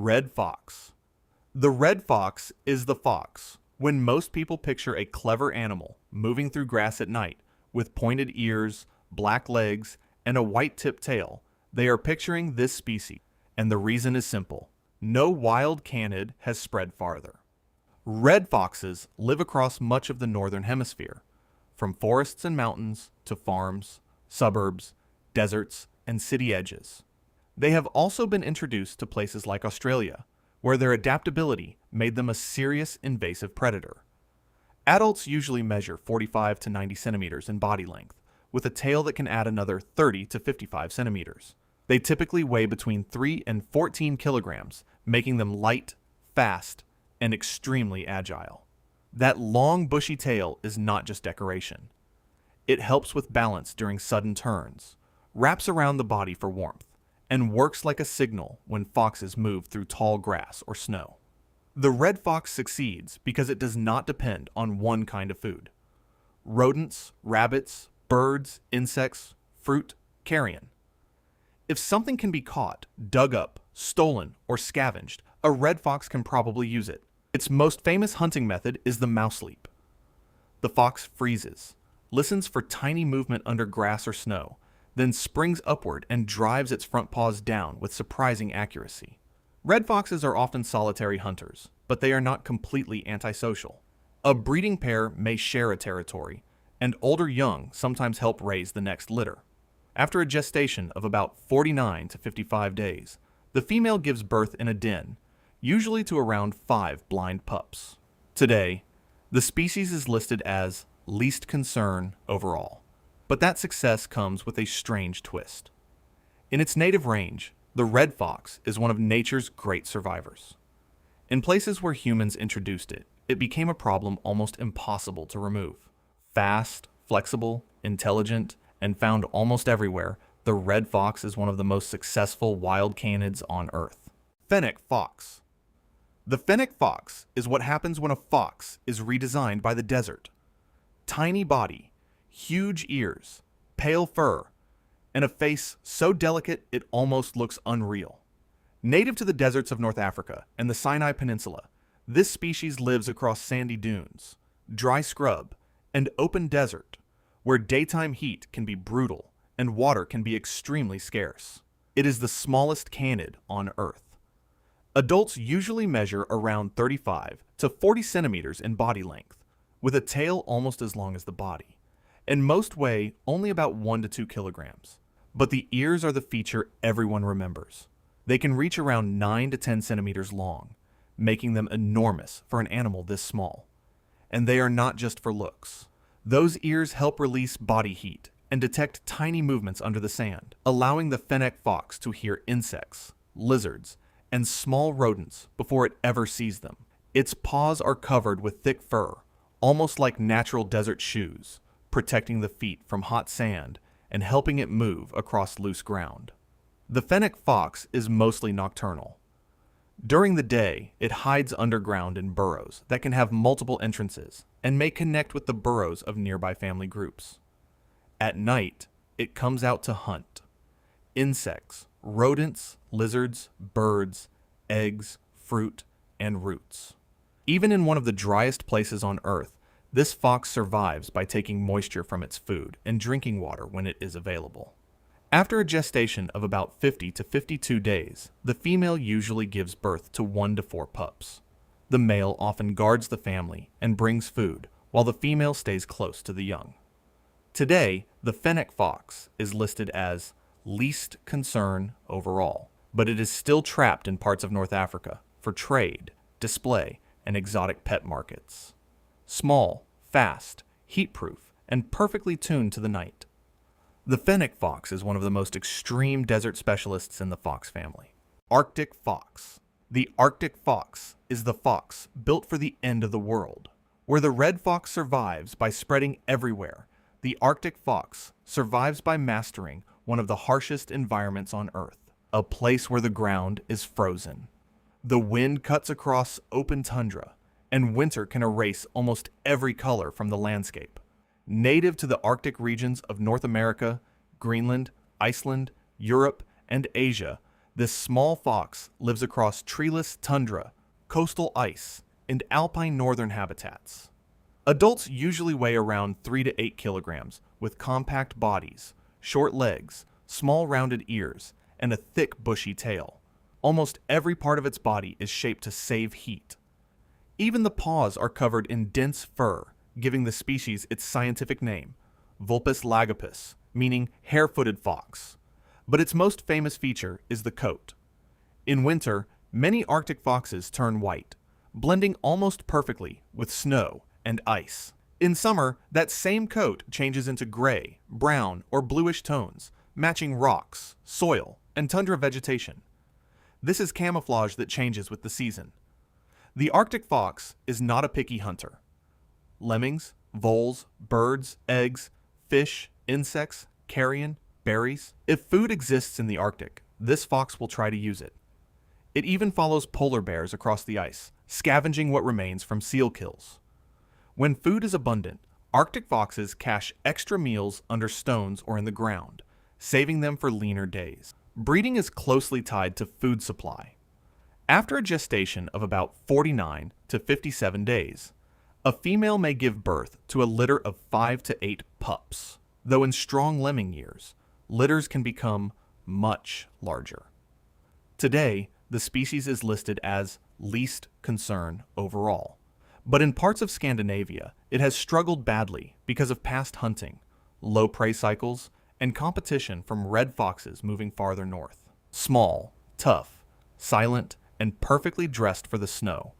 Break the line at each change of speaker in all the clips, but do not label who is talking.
Red fox. The red fox is the fox. When most people picture a clever animal moving through grass at night with pointed ears, black legs, and a white-tipped tail, they are picturing this species, and the reason is simple. No wild canid has spread farther. Red foxes live across much of the northern hemisphere, from forests and mountains to farms, suburbs, deserts, and city edges. They have also been introduced to places like Australia, where their adaptability made them a serious invasive predator. Adults usually measure 45 to 90 centimeters in body length, with a tail that can add another 30 to 55 centimeters. They typically weigh between 3 and 14 kilograms, making them light, fast, and extremely agile. That long, bushy tail is not just decoration. It helps with balance during sudden turns, wraps around the body for warmth, and works like a signal when foxes move through tall grass or snow. The red fox succeeds because it does not depend on one kind of food. Rodents, rabbits, birds, insects, fruit, carrion. If something can be caught, dug up, stolen, or scavenged, a red fox can probably use it. Its most famous hunting method is the mouse leap. The fox freezes, listens for tiny movement under grass or snow, then springs upward and drives its front paws down with surprising accuracy. Red foxes are often solitary hunters, but they are not completely antisocial. A breeding pair may share a territory, and older young sometimes help raise the next litter. After a gestation of about 49 to 55 days, the female gives birth in a den, usually to around 5 blind pups. Today, the species is listed as least concern overall. But that success comes with a strange twist. In its native range, the red fox is one of nature's great survivors. In places where humans introduced it, it became a problem almost impossible to remove. Fast, flexible, intelligent, and found almost everywhere, the red fox is one of the most successful wild canids on Earth. Fennec Fox. The fennec fox is what happens when a fox is redesigned by the desert. Tiny body, huge ears, pale fur, and a face so delicate it almost looks unreal. Native to the deserts of North Africa and the Sinai Peninsula, this species lives across sandy dunes, dry scrub, and open desert, where daytime heat can be brutal and water can be extremely scarce. It is the smallest canid on Earth. Adults usually measure around 35 to 40 centimeters in body length, with a tail almost as long as the body, and most weigh only about 1 to 2 kilograms. But the ears are the feature everyone remembers. They can reach around 9 to 10 centimeters long, making them enormous for an animal this small. And they are not just for looks. Those ears help release body heat and detect tiny movements under the sand, allowing the fennec fox to hear insects, lizards, and small rodents before it ever sees them. Its paws are covered with thick fur, almost like natural desert shoes, protecting the feet from hot sand and helping it move across loose ground. The fennec fox is mostly nocturnal. During the day, it hides underground in burrows that can have multiple entrances and may connect with the burrows of nearby family groups. At night, it comes out to hunt. Insects, rodents, lizards, birds, eggs, fruit, and roots. Even in one of the driest places on Earth, this fox survives by taking moisture from its food and drinking water when it is available. After a gestation of about 50 to 52 days, the female usually gives birth to 1 to 4 pups. The male often guards the family and brings food, while the female stays close to the young. Today, the fennec fox is listed as least concern overall, but it is still trapped in parts of North Africa for trade, display, and exotic pet markets. Small, fast, heat-proof, and perfectly tuned to the night. The fennec fox is one of the most extreme desert specialists in the fox family. Arctic fox. The Arctic fox is the fox built for the end of the world. Where the red fox survives by spreading everywhere, the Arctic fox survives by mastering one of the harshest environments on Earth, a place where the ground is frozen. The wind cuts across open tundra, and winter can erase almost every color from the landscape. Native to the Arctic regions of North America, Greenland, Iceland, Europe, and Asia, This small fox lives across treeless tundra, coastal ice, and alpine northern habitats. Adults usually weigh around 3 to 8 kilograms, with compact bodies, short legs, small rounded ears, and a thick bushy tail. Almost every part of its body is shaped to save heat. Even the paws are covered in dense fur, giving the species its scientific name, Vulpes lagopus, meaning hare-footed fox. But its most famous feature is the coat. In winter, many Arctic foxes turn white, blending almost perfectly with snow and ice. In summer, that same coat changes into gray, brown, or bluish tones, matching rocks, soil, and tundra vegetation. This is camouflage that changes with the season. The Arctic fox is not a picky hunter. Lemmings, voles, birds, eggs, fish, insects, carrion, berries. If food exists in the Arctic, this fox will try to use it. It even follows polar bears across the ice, scavenging what remains from seal kills. When food is abundant, Arctic foxes cache extra meals under stones or in the ground, saving them for leaner days. Breeding is closely tied to food supply. After a gestation of about 49 to 57 days, a female may give birth to a litter of 5 to 8 pups, though in strong lemming years, litters can become much larger. Today, the species is listed as least concern overall, but in parts of Scandinavia, it has struggled badly because of past hunting, low prey cycles, and competition from red foxes moving farther north. Small, tough, silent, and perfectly dressed for the snow,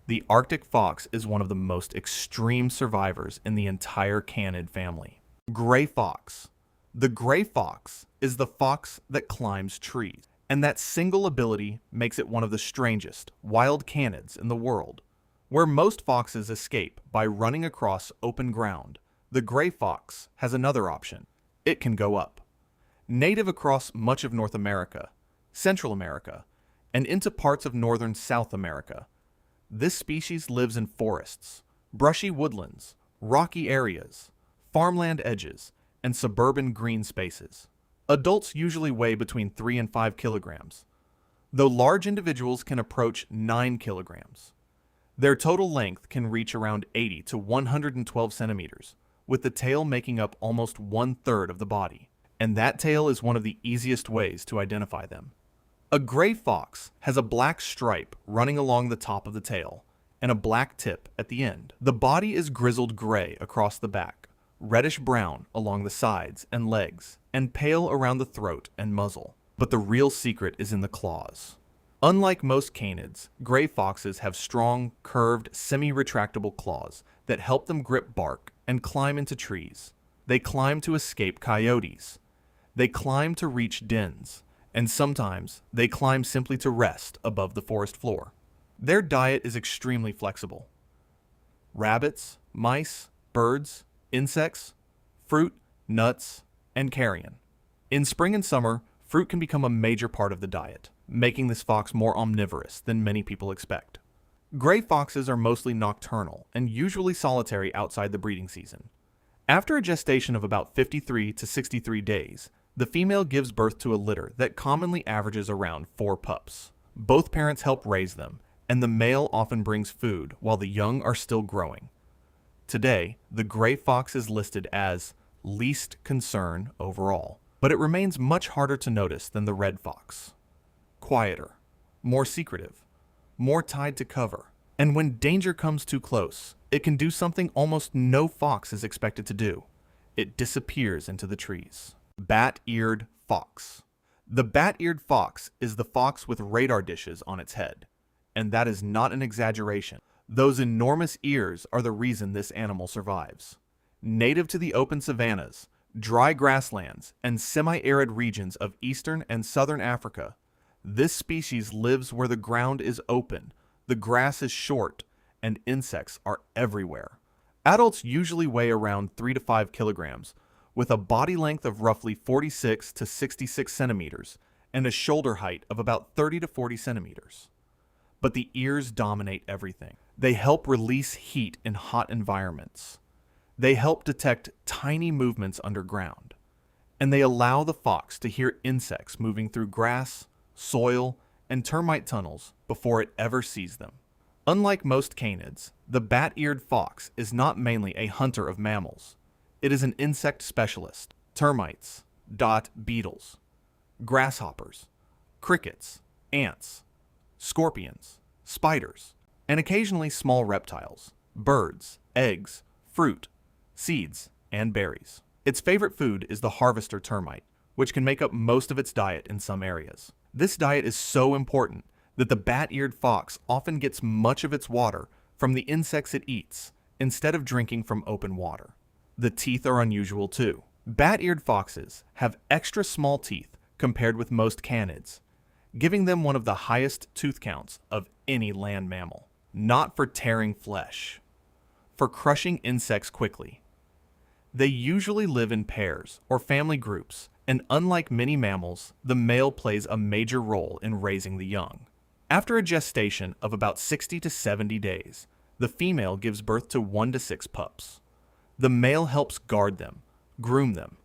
the Arctic fox is one of the most extreme survivors in the entire canid family. Gray fox. The gray fox is the fox that climbs trees, and that single ability makes it one of the strangest wild canids in the world. Where most foxes escape by running across open ground, the gray fox has another option. It can go up. Native across much of North America, Central America, and into parts of northern South America, this species lives in forests, brushy woodlands, rocky areas, farmland edges, and suburban green spaces. Adults usually weigh between 3 and 5 kilograms, though large individuals can approach 9 kilograms. Their total length can reach around 80 to 112 centimeters, with the tail making up almost 1/3 of the body, and that tail is one of the easiest ways to identify them. A gray fox has a black stripe running along the top of the tail and a black tip at the end. The body is grizzled gray across the back, reddish brown along the sides and legs, and pale around the throat and muzzle. But the real secret is in the claws. Unlike most canids, gray foxes have strong, curved, semi-retractable claws that help them grip bark and climb into trees. They climb to escape coyotes. They climb to reach dens, and sometimes they climb simply to rest above the forest floor. Their diet is extremely flexible. Rabbits, mice, birds, insects, fruit, nuts, and carrion. In spring and summer, fruit can become a major part of the diet, making this fox more omnivorous than many people expect. Gray foxes are mostly nocturnal and usually solitary outside the breeding season. After a gestation of about 53 to 63 days, the female gives birth to a litter that commonly averages around 4 pups. Both parents help raise them, and the male often brings food while the young are still growing. Today, the gray fox is listed as least concern overall, but it remains much harder to notice than the red fox. Quieter, more secretive, more tied to cover, and when danger comes too close, it can do something almost no fox is expected to do. It disappears into the trees. Bat-eared fox. The bat-eared fox is the fox with radar dishes on its head, and that is not an exaggeration. Those enormous ears are the reason this animal survives. Native to the open savannas, dry grasslands, and semi-arid regions of eastern and southern Africa, this species lives where the ground is open, the grass is short, and insects are everywhere. Adults usually weigh around 3 to 5 kilograms, with a body length of roughly 46 to 66 centimeters and a shoulder height of about 30 to 40 centimeters. But the ears dominate everything. They help release heat in hot environments. They help detect tiny movements underground. And they allow the fox to hear insects moving through grass, soil, and termite tunnels before it ever sees them. Unlike most canids, the bat-eared fox is not mainly a hunter of mammals. It is an insect specialist. Termites, beetles, grasshoppers, crickets, ants, scorpions, spiders, and occasionally small reptiles, birds, eggs, fruit, seeds, and berries. Its favorite food is the harvester termite, which can make up most of its diet in some areas. This diet is so important that the bat-eared fox often gets much of its water from the insects it eats instead of drinking from open water. The teeth are unusual too. Bat-eared foxes have extra small teeth compared with most canids, giving them one of the highest tooth counts of any land mammal. Not for tearing flesh, for crushing insects quickly. They usually live in pairs or family groups, and unlike many mammals, the male plays a major role in raising the young. After a gestation of about 60 to 70 days, the female gives birth to 1 to 6 pups. The male helps guard them, groom them,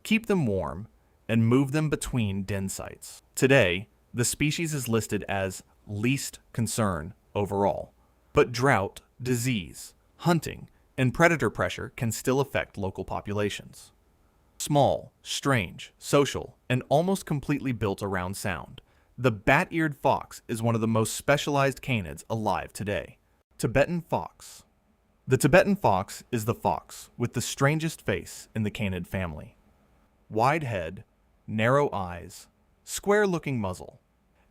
keep them warm, and move them between den sites. Today, the species is listed as least concern overall, but drought, disease, hunting, and predator pressure can still affect local populations. Small, strange, social, and almost completely built around sound, the bat-eared fox is one of the most specialized canids alive today. Tibetan Fox. The Tibetan fox is the fox with the strangest face in the canid family. Wide head, narrow eyes, square-looking muzzle,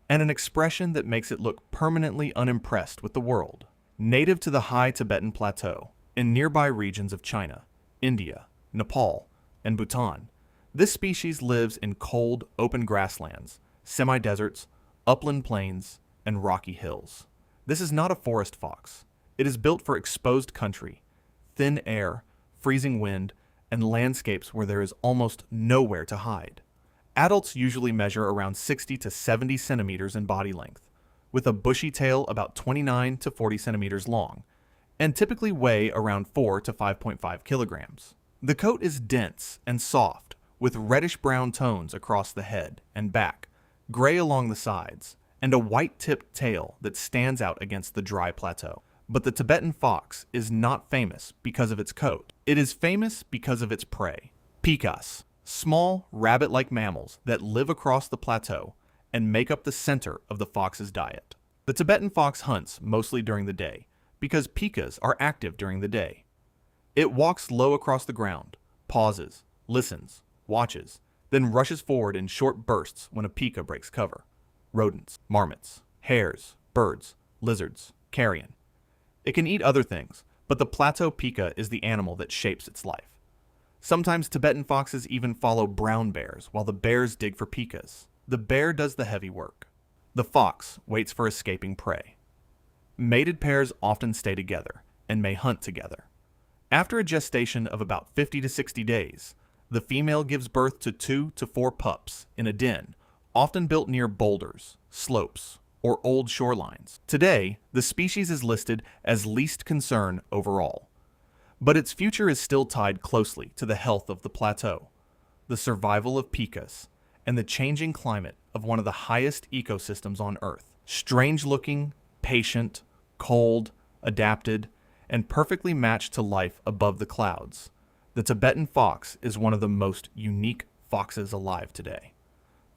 and an expression that makes it look permanently unimpressed with the world. Native to the high Tibetan Plateau in nearby regions of China, India, Nepal, and Bhutan, this species lives in cold, open grasslands, semi-deserts, upland plains, and rocky hills. This is not a forest fox. It is built for exposed country, thin air, freezing wind, and landscapes where there is almost nowhere to hide. Adults usually measure around 60 to 70 centimeters in body length, with a bushy tail about 29 to 40 centimeters long, and typically weigh around 4 to 5.5 kilograms. The coat is dense and soft, with reddish-brown tones across the head and back, gray along the sides, and a white-tipped tail that stands out against the dry plateau. But the Tibetan fox is not famous because of its coat. It is famous because of its prey. Pikas, small, rabbit-like mammals that live across the plateau and make up the center of the fox's diet. The Tibetan fox hunts mostly during the day because pikas are active during the day. It walks low across the ground, pauses, listens, watches, then rushes forward in short bursts when a pika breaks cover. Rodents, marmots, hares, birds, lizards, carrion. It can eat other things, but the plateau pika is the animal that shapes its life. Sometimes Tibetan foxes even follow brown bears while the bears dig for pikas. The bear does the heavy work. The fox waits for escaping prey. Mated pairs often stay together and may hunt together. After a gestation of about 50 to 60 days, the female gives birth to 2 to 4 pups in a den, often built near boulders, slopes, or old shorelines. Today, the species is listed as least concern overall, but its future is still tied closely to the health of the plateau, the survival of pikas, and the changing climate of one of the highest ecosystems on Earth. Strange-looking, patient, cold, adapted, and perfectly matched to life above the clouds, the Tibetan fox is one of the most unique foxes alive today.